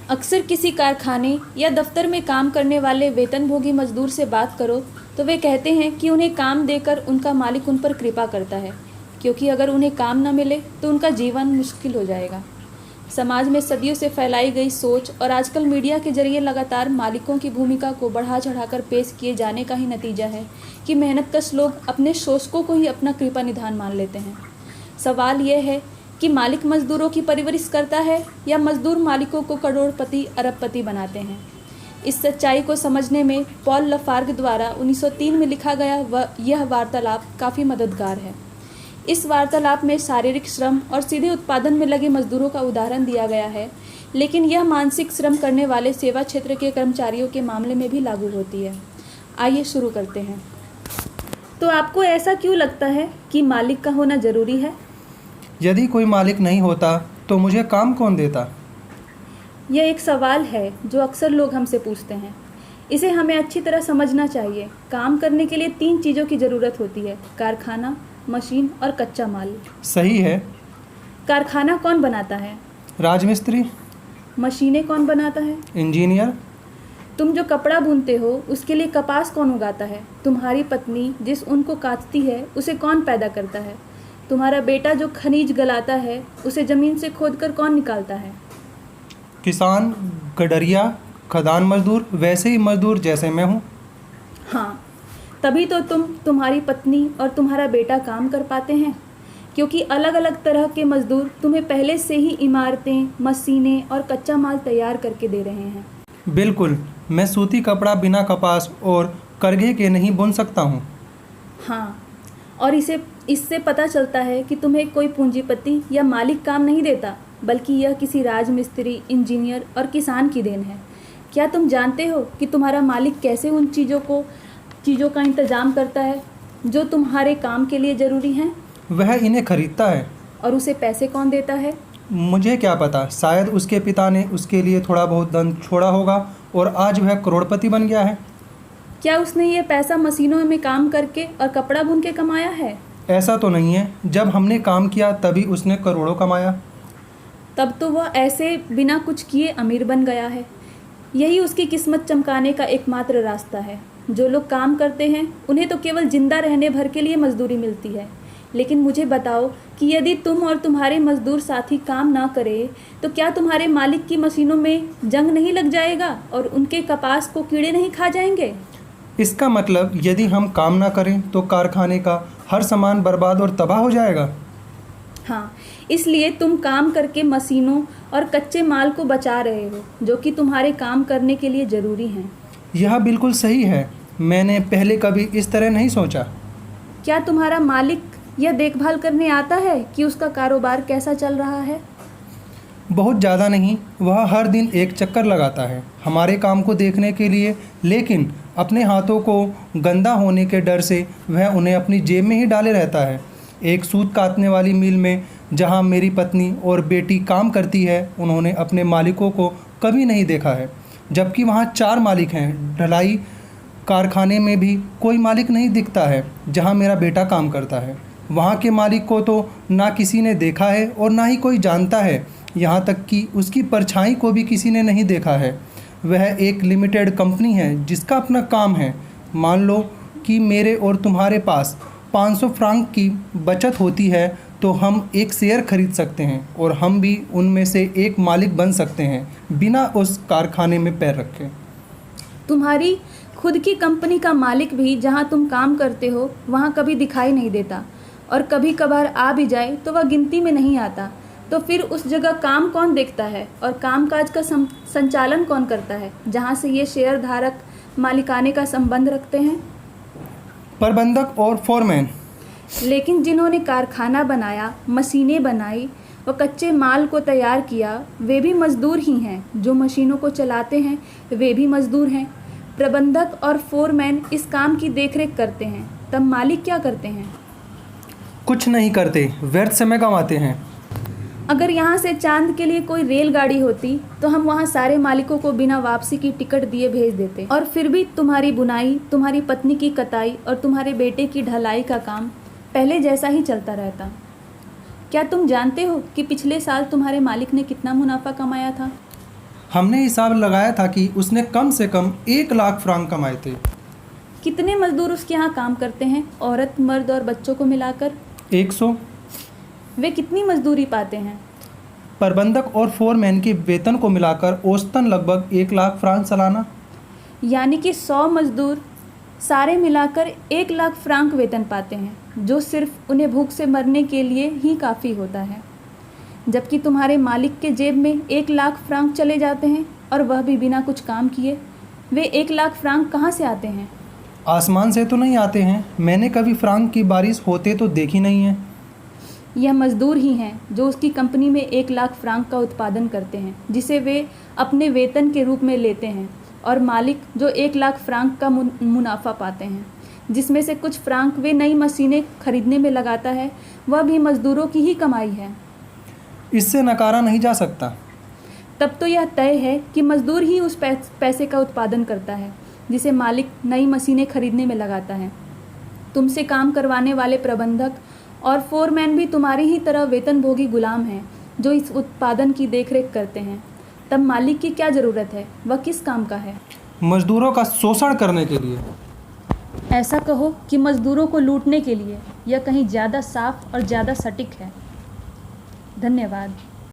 अक्सर किसी कारखाने या दफ्तर में काम करने वाले वेतनभोगी मजदूर से बात करो तो वे कहते हैं कि उन्हें काम देकर उनका मालिक उन पर कृपा करता है, क्योंकि अगर उन्हें काम न मिले तो उनका जीवन मुश्किल हो जाएगा। समाज में सदियों से फैलाई गई सोच और आजकल मीडिया के जरिए लगातार मालिकों की भूमिका को बढ़ा चढ़ाकर पेश किए जाने का ही नतीजा है कि मेहनतकश लोग अपने शोषकों को ही अपना कृपा निधान मान लेते हैं। सवाल यह है कि मालिक मजदूरों की परवरिश करता है या मजदूर मालिकों को करोड़पति अरबपति बनाते हैं। इस सच्चाई को समझने में पॉल लफार्ग द्वारा 1903 में लिखा गया यह वार्तालाप काफ़ी मददगार है। इस वार्तालाप में शारीरिक श्रम और सीधे उत्पादन में लगे मजदूरों का उदाहरण दिया गया है, लेकिन यह मानसिक श्रम करने वाले सेवा क्षेत्र के कर्मचारियों के मामले में भी लागू होती है। आइए शुरू करते हैं। तो आपको ऐसा क्यों लगता है कि मालिक का होना ज़रूरी है? यदि कोई मालिक नहीं होता तो मुझे काम कौन देता? यह एक सवाल है जो अक्सर लोग हमसे पूछते हैं। इसे हमें अच्छी तरह समझना चाहिए। काम करने के लिए 3 चीज़ों की ज़रूरत होती है: कारखाना, मशीन और कच्चा माल। सही है। कारखाना कौन बनाता है? राजमिस्त्री। मशीनें कौन बनाता है? इंजीनियर। तुम जो कपड़ा बुनते हो उसके लिए कपास कौन उगाता है? तुम्हारी पत्नी जिस ऊन को काटती है उसे कौन पैदा करता है? तुम्हारा बेटा जो खनिज गलाता है उसे ज़मीन से खोदकर कौन निकालता है? किसान, गडरिया, खदान मजदूर, वैसे ही मजदूर जैसे मैं हूँ। हाँ, तभी तो तुम्हारी पत्नी और तुम्हारा बेटा काम कर पाते हैं, क्योंकि अलग अलग तरह के मजदूर तुम्हें पहले से ही इमारतें, मशीनें और कच्चा माल तैयार करके दे रहे हैं। बिल्कुल, मैं सूती कपड़ा बिना कपास और करघे के नहीं बुन सकता हूँ। हाँ, और इससे पता चलता है कि तुम्हें कोई पूंजीपति या मालिक काम नहीं देता, बल्कि यह किसी राजमिस्त्री, इंजीनियर और किसान की देन है। क्या तुम जानते हो कि तुम्हारा मालिक कैसे उन चीज़ों का इंतजाम करता है जो तुम्हारे काम के लिए ज़रूरी हैं? वह इन्हें खरीदता है। और उसे पैसे कौन देता है? मुझे क्या पता, शायद उसके पिता ने उसके लिए थोड़ा बहुत धन छोड़ा होगा और आज वह करोड़पति बन गया है। क्या उसने ये पैसा मशीनों में काम करके और कपड़ा बुन के कमाया है? ऐसा तो नहीं है। जब हमने काम किया तभी उसने करोड़ों कमाया। तब तो वह ऐसे बिना कुछ किए अमीर बन गया है। यही उसकी किस्मत चमकाने का एकमात्र रास्ता है। जो लोग काम करते हैं उन्हें तो केवल जिंदा रहने भर के लिए मजदूरी मिलती है, लेकिन मुझे बताओ कि यदि तुम और तुम्हारे मजदूर साथी काम ना करें तो क्या तुम्हारे मालिक की मशीनों में जंग नहीं लग जाएगा और उनके कपास को कीड़े नहीं खा जाएंगे? इसका मतलब यदि हम काम ना करें तो कारखाने का हर सामान बर्बाद और तबाह हो जाएगा। हाँ, इसलिए तुम काम करके मशीनों और कच्चे माल को बचा रहे हो, जो कि तुम्हारे काम करने के लिए ज़रूरी हैं। यह बिल्कुल सही है। मैंने पहले कभी इस तरह नहीं सोचा। क्या तुम्हारा मालिक यह देखभाल करने आता है कि उसका कारोबार कैसा चल रहा है? बहुत ज़्यादा नहीं। वह हर दिन एक चक्कर लगाता है हमारे काम को देखने के लिए, लेकिन अपने हाथों को गंदा होने के डर से वह उन्हें अपनी जेब में ही डाले रहता है। एक सूत काटने वाली मिल में जहां मेरी पत्नी और बेटी काम करती है, उन्होंने अपने मालिकों को कभी नहीं देखा है, जबकि वहां 4 मालिक हैं। ढलाई कारखाने में भी कोई मालिक नहीं दिखता है जहां मेरा बेटा काम करता है। वहां के मालिक को तो ना किसी ने देखा है और ना ही कोई जानता है। यहाँ तक कि उसकी परछाई को भी किसी ने नहीं देखा है। वह एक लिमिटेड कंपनी है जिसका अपना काम है। मान लो कि मेरे और तुम्हारे पास 500 फ्रांक की बचत होती है तो हम एक शेयर खरीद सकते हैं और हम भी उनमें से एक मालिक बन सकते हैं बिना उस कारखाने में पैर रखे। तुम्हारी खुद की कंपनी का मालिक भी जहाँ तुम काम करते हो वहाँ कभी दिखाई नहीं देता, और कभी कभार आ भी जाए तो वह गिनती में नहीं आता। तो फिर उस जगह काम कौन देखता है और कामकाज का संचालन कौन करता है, जहाँ से ये शेयर धारक मालिकाने का संबंध रखते हैं? प्रबंधक और फोरमैन। लेकिन जिन्होंने कारखाना बनाया, मशीनें बनाई व कच्चे माल को तैयार किया, वे भी मजदूर ही हैं। जो मशीनों को चलाते हैं वे भी मजदूर हैं। प्रबंधक और फोरमैन इस काम की देखरेख करते हैं। तब मालिक क्या करते हैं? कुछ नहीं करते, व्यर्थ समय गंवाते हैं। अगर यहाँ से चांद के लिए कोई रेलगाड़ी होती तो हम वहाँ सारे मालिकों को बिना वापसी की टिकट दिए भेज देते, और फिर भी तुम्हारी बुनाई, तुम्हारी पत्नी की कताई और तुम्हारे बेटे की ढलाई का काम पहले जैसा ही चलता रहता। क्या तुम जानते हो कि पिछले साल तुम्हारे मालिक ने कितना मुनाफा कमाया था? हमने हिसाब लगाया था कि उसने कम से कम 1 लाख फ्रांक कमाए थे। कितने मजदूर उसके यहाँ काम करते हैं, औरत, मर्द और बच्चों को मिलाकर? 100। वे कितनी मजदूरी पाते हैं? प्रबंधक और फोरमैन के वेतन को मिलाकर औसतन लगभग 1 लाख फ्रांक सालाना। यानी कि 100 मजदूर सारे मिलाकर 1 लाख फ्रांक वेतन पाते हैं, जो सिर्फ उन्हें भूख से मरने के लिए ही काफ़ी होता है। जबकि तुम्हारे मालिक के जेब में 1 लाख फ्रांक चले जाते हैं, और वह भी बिना कुछ काम किए। वे 1 लाख फ्रांक कहाँ से आते हैं? आसमान से तो नहीं आते हैं, मैंने कभी फ्रांक की बारिश होते तो देखी नहीं है। यह मजदूर ही हैं जो उसकी कंपनी में 1 लाख फ्रांक का उत्पादन करते हैं, जिसे वे अपने वेतन के रूप में लेते हैं, और मालिक जो 1 लाख फ्रांक का मुनाफा पाते हैं, जिसमें से कुछ फ्रांक वे नई मशीनें खरीदने में लगाता है, वह भी मजदूरों की ही कमाई है। इससे नकारा नहीं जा सकता। तब तो यह तय है कि मजदूर ही उस पैसे का उत्पादन करता है, जिसे मालिक नई मशीनें खरीदने में लगाता है। तुमसे काम करवाने वाले प्रबंधक और फोरमैन भी तुम्हारी ही तरह वेतनभोगी गुलाम हैं, जो इस उत्पादन की देखरेख करते हैं। तब मालिक की क्या ज़रूरत है? वह किस काम का है? मजदूरों का शोषण करने के लिए। ऐसा कहो कि मजदूरों को लूटने के लिए। यह कहीं ज़्यादा साफ और ज़्यादा सटीक है। धन्यवाद।